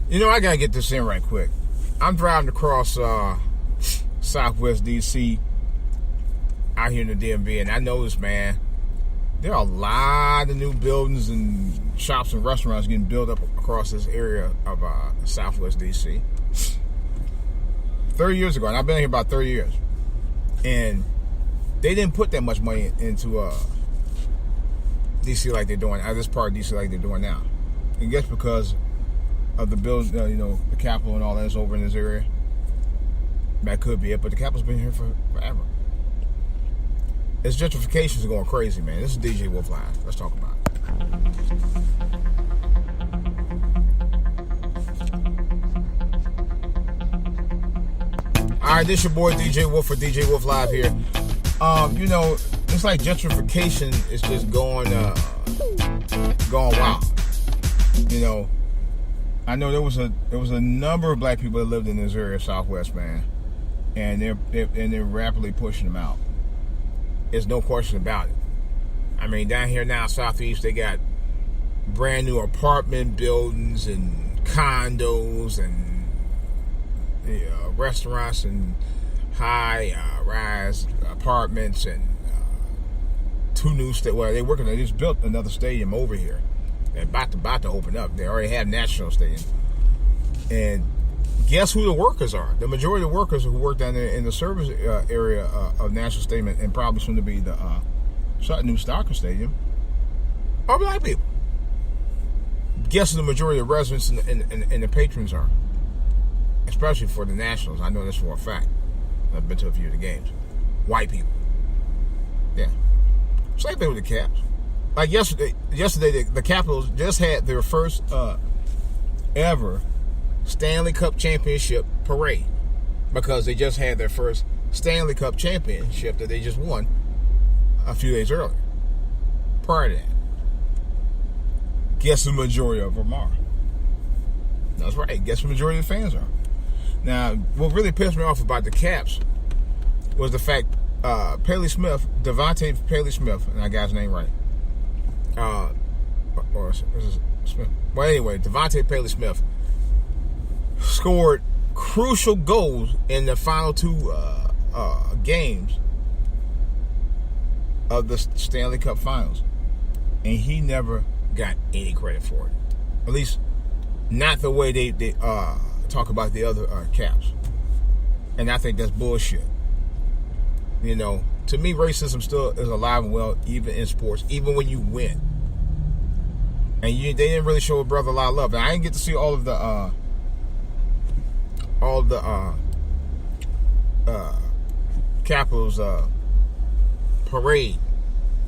You know, I gotta get this in right quick. I'm driving across Southwest DC out here in the DMV, and I noticed, man, there are a lot of new buildings and shops and restaurants getting built up across this area of Southwest DC. 30 years ago, and I've been here about 30 years, and they didn't put that much money into DC like they're doing, this part of DC like they're doing now. I guess because of the building, the Capitol and all that's over in this area. That could be it, but the Capitol's been here forever. This gentrification is going crazy, man. This is DJ Wolf Live. Let's talk about it. All right, this your boy DJ Wolf for DJ Wolf Live here. It's like gentrification is just going wild. I know there was a number of black people that lived in this area of Southwest, man, and they're rapidly pushing them out. There's no question about it. I mean, down here now, Southeast, they got brand new apartment buildings and condos and restaurants and high-rise apartments and two new they just built another stadium over here. They're about to open up. They already have National Stadium. And guess who the workers are? The majority of the workers who work down there in the service area of National Stadium and probably soon to be the new Stalker Stadium are black people. Guess who the majority of the residents and the patrons are? Especially for the Nationals. I know this for a fact. I've been to a few of the games. White people. Yeah. Same thing with the Caps. Like yesterday, the Capitals just had their first ever Stanley Cup championship parade because they just had their first Stanley Cup championship that they just won a few days earlier. Prior to that, guess the majority of them are. That's right. Guess the majority of the fans are. Now, what really pissed me off about the Caps was the fact Devontae Paley Smith, and I got his name right. Or is it Smith? Well, anyway, Devontae Paley Smith scored crucial goals in the final two games of the Stanley Cup Finals, and he never got any credit for it. At least, not the way they talk about the other Caps, and I think that's bullshit. To me, racism still is alive and well, even in sports, even when you win. And they didn't really show a brother a lot of love. And I didn't get to see all of the Capitals parade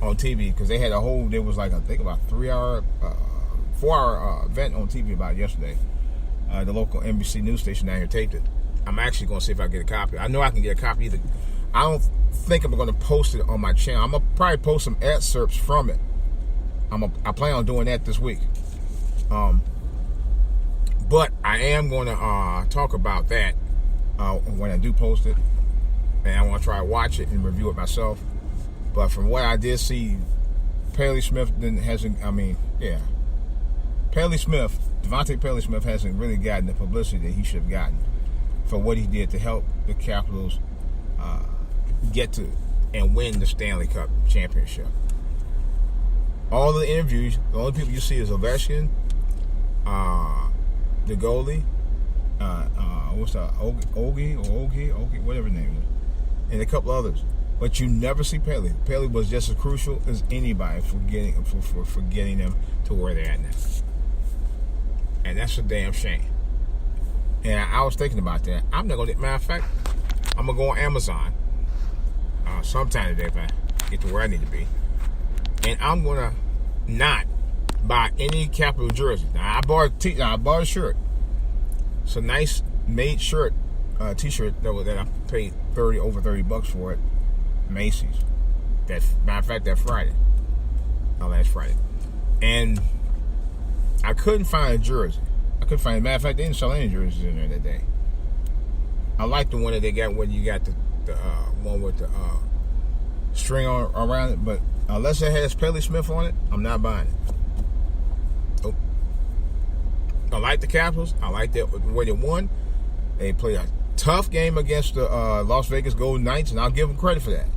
on TV because they had there was like I think about 4-hour event on TV about it yesterday. The local NBC news station down here taped it. I'm actually going to see if I can get a copy. I know I can get a copy either. I don't think I'm going to post it on my channel. I'm going to probably post some excerpts from it. I plan on doing that this week. But I am going to talk about that when I do post it. And I want to try to watch it and review it myself. But from what I did see, Devontae Paley Smith hasn't really gotten the publicity that he should have gotten for what he did to help the Capitals get to and win the Stanley Cup championship. All the interviews, the only people you see is Ovechkin, the goalie, Ogie, whatever his name is, and a couple others. But you never see Paley. Paley was just as crucial as anybody for getting them to where they're at now. And that's a damn shame. And I was thinking about that. I'm not gonna. Matter of fact, I'm gonna go on Amazon sometime today if I get to where I need to be, and I'm gonna not buy any Capital jersey. Now I bought a shirt. It's a nice made shirt, t-shirt that I paid over $30 for it. Macy's. Matter of fact, that Friday. Last Friday, and I couldn't find a jersey. Matter of fact, they didn't sell any jerseys in there that day. I like the one that they got when you got the one with the string around it, but unless it has Paley Smith on it, I'm not buying it. Nope. I like the Capitals. I like the way they won. They played a tough game against the Las Vegas Golden Knights, and I'll give them credit for that.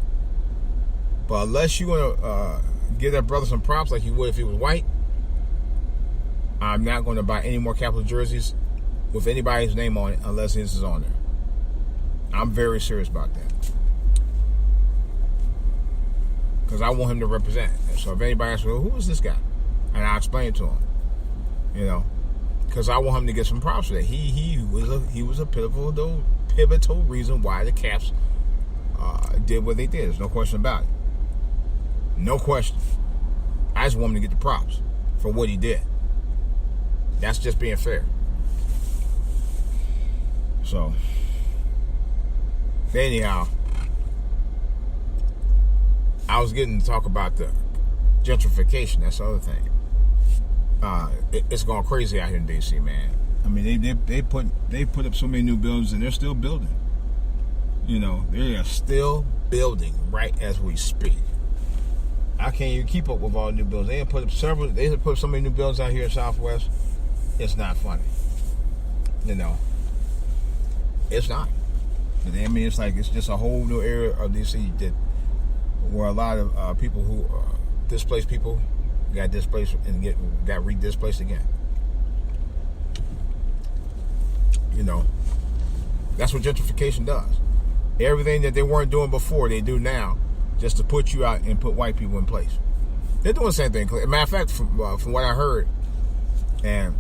But unless you're going to give that brother some props like you would if he was white, I'm not going to buy any more Capital jerseys with anybody's name on it unless his is on there. I'm very serious about that. Because I want him to represent. So if anybody asks me, well, who is this guy? And I'll explain it to him. You know, because I want him to get some props for that. He was a pivotal reason why the Caps did what they did. There's no question about it. No question. I just want him to get the props for what he did. That's just being fair. So, anyhow, I was getting to talk about the gentrification. That's the other thing. It's going crazy out here in DC, man. I mean, they put up so many new buildings, and they're still building. You know, they are still building right as we speak. I can't even keep up with all the new buildings. They have put up so many new buildings out here in Southwest. It's not funny. You know, it's not. I mean, it's like it's just a whole new area of DC that where a lot of people who displaced people got displaced and got re-displaced again. You know, that's what gentrification does. Everything that they weren't doing before, they do now, just to put you out and put white people in place. They're doing the same thing. As a matter of fact, from what I heard, and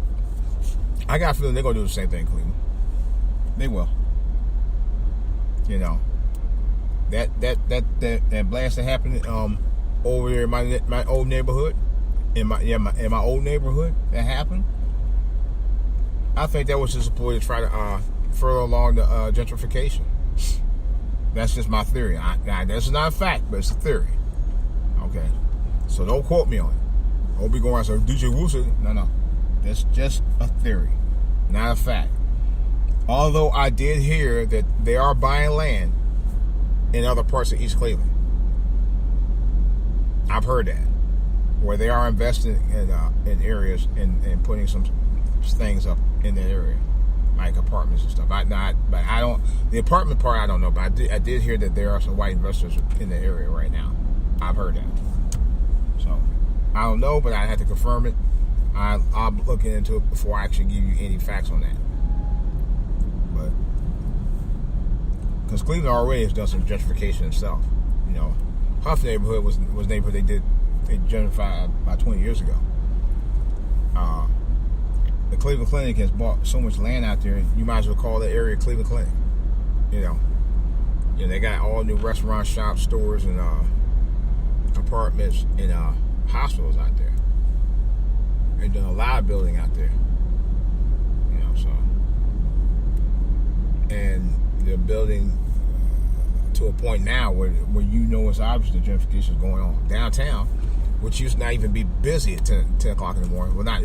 I got a feeling they're going to do the same thing in Cleveland. They will. You know, that blast that happened over there in my old neighborhood, in my old neighborhood that happened. I think that was just a ploy to try to further along the gentrification. That's just my theory. That's not a fact, but it's a theory. Okay, so don't quote me on it. Don't be going around saying DJ Wu said it. No. That's just a theory, not a fact. Although I did hear that they are buying land in other parts of East Cleveland. I've heard that, where they are investing in areas and putting some things up in that area, like apartments and stuff. But I don't. The apartment part I don't know, but I did hear that there are some white investors in the area right now. I've heard that. So I don't know, but I had to confirm it. I'm looking into it before I actually give you any facts on that. But because Cleveland already has done some gentrification itself. You know, Huff neighborhood was a neighborhood they gentrified about 20 years ago. The Cleveland Clinic has bought so much land out there, you might as well call that area Cleveland Clinic. You know, they got all new restaurants, shops, stores, and apartments and hospitals out there. They're doing a lot of building out there. You know, so. And they're building to a point now where you know it's obvious the gentrification is going on. Downtown, which used to not even be busy at 10 o'clock in the morning. Well, I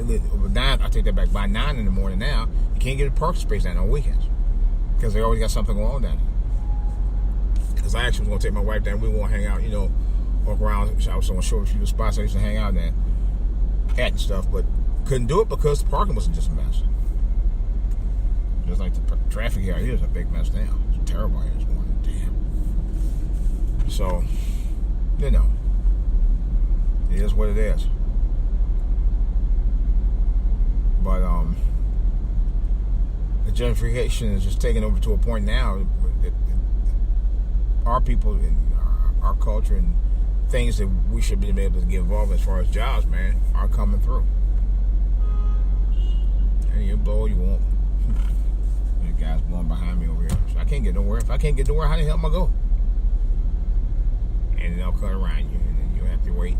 take that back. By 9 in the morning now, you can't get a parking space down on weekends because they always got something going on down there. Because I actually was going to take my wife down. We were going to hang out, walk around. I was going to show a few spots I used to hang out at and stuff, but couldn't do it because the parking was just a mess. Just like the traffic here is a big mess now. It's terrible here this morning. Damn. So, it is what it is. But the gentrification is just taking over to a point now. Our people and our culture and things that we should be able to get involved in as far as jobs, man, are coming through. And you blow all you want. The guy's blowing behind me over here. So I can't get nowhere. If I can't get nowhere, how the hell am I go? And they'll cut around you, and then you have to wait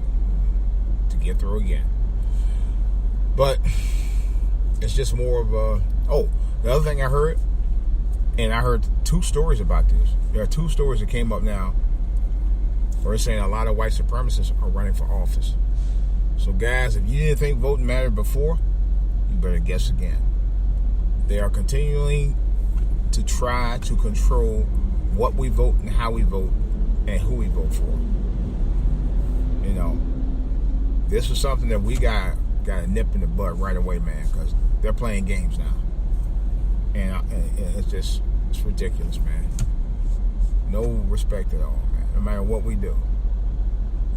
to get through again. But it's just more of a... Oh, the other thing I heard, and I heard 2 stories about this. There are 2 stories that came up now where it's saying a lot of white supremacists are running for office. So guys, if you didn't think voting mattered before, you better guess again. They are continuing to try to control what we vote and how we vote and who we vote for. This is something that we got to nip in the bud right away, man, because They're playing games now, and it's ridiculous, man. No respect at all, man. No matter what we do,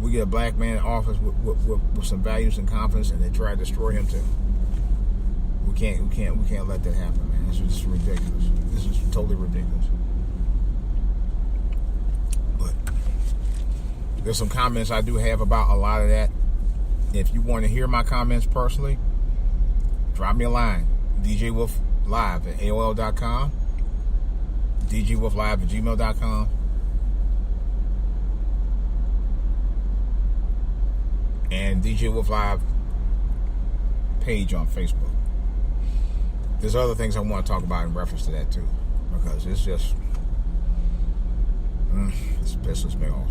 we get a black man in office with some values and confidence, and they try to destroy him too. We can't let that happen, man. This is just ridiculous. This is totally ridiculous. But there's some comments I do have about a lot of that. If you want to hear my comments personally, drop me a line. DJWolfLive@AOL.com. DJWolfLive@gmail.com. And DJ Wolf Live page on Facebook. There's other things I want to talk about in reference to that too, because it's just this pisses me off.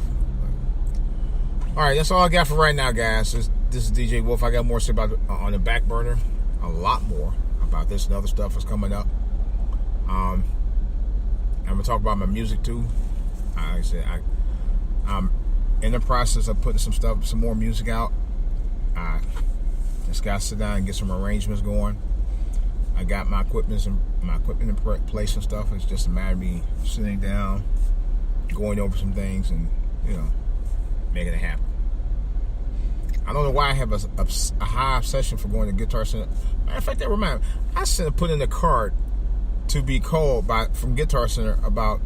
All right, that's all I got for right now, guys. This is DJ Wolf. I got more to say about on the back burner, a lot more about this and other stuff that's coming up. I'm gonna talk about my music too. Like I said, I'm in the process of putting some more music out. I just gotta sit down and get some arrangements going. I got my equipment in place and stuff. It's just a matter of me sitting down, going over some things, and making it happen. I don't know why I have a high obsession for going to Guitar Center. Matter of fact, that reminds me, I should have put in a card to be called from Guitar Center about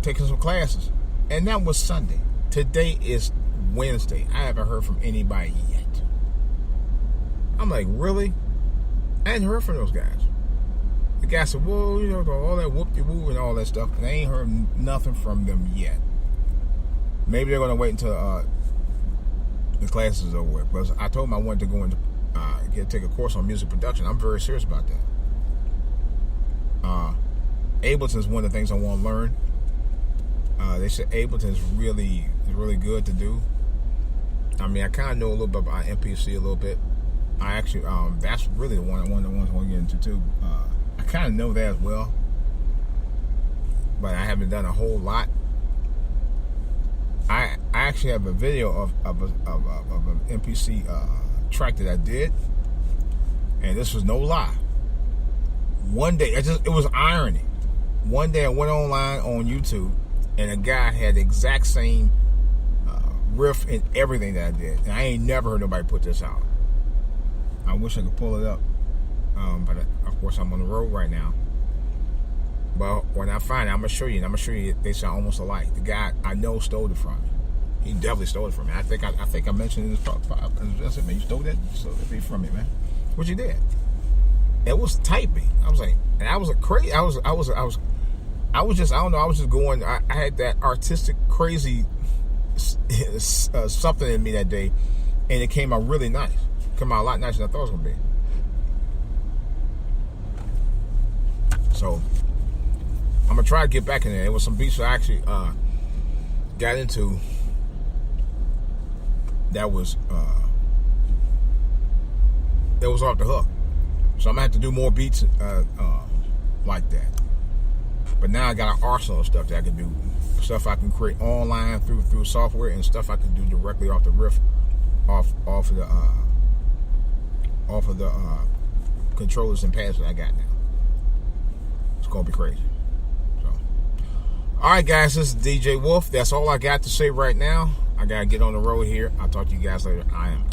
taking some classes, and that was Sunday. Today is Wednesday. I haven't heard from anybody yet. I'm like, really? I hadn't heard from those guys. The guy said, well, all that whoop-de-woo and all that stuff, and I ain't heard nothing from them yet. Maybe they're going to wait until the class is over with. Because I told them I wanted to go into take a course on music production. I'm very serious about that. Ableton is one of the things I want to learn. They said Ableton is really good to do. I mean, I kind of know a little bit about MPC a little bit. I actually, that's really one of the ones I want to get into too. I kind of know that as well, but I haven't done a whole lot. I actually have a video of an MPC track that I did, and this was no lie. One day, it was irony. One day I went online on YouTube, and a guy had the exact same riff and everything that I did, and I ain't never heard nobody put this out. I wish I could pull it up, but of course I'm on the road right now. But when I find it, I'm gonna show you, and I'm gonna show you they sound almost alike. The guy I know stole it from me. He definitely stole it from me. I think I mentioned in this talk. I said, man, you stole that from me, man. What you did? It was typing. I was like, and I was crazy. I was just, I don't know. I was just going. I had that artistic crazy something in me that day, and it came out really nice. Come out a lot nicer than I thought it was gonna be. So I'm gonna try to get back in there. There was some beats I actually got into that was off the hook. So I'm gonna have to do more beats like that. But now I got an arsenal of stuff that I can do. Stuff I can create online through software, and stuff I can do directly off the riff, off of the controllers and pads that I got now. It's gonna be crazy. So, all right, guys, this is DJ Wolf. That's all I got to say right now. I gotta get on the road here. I'll talk to you guys later. I am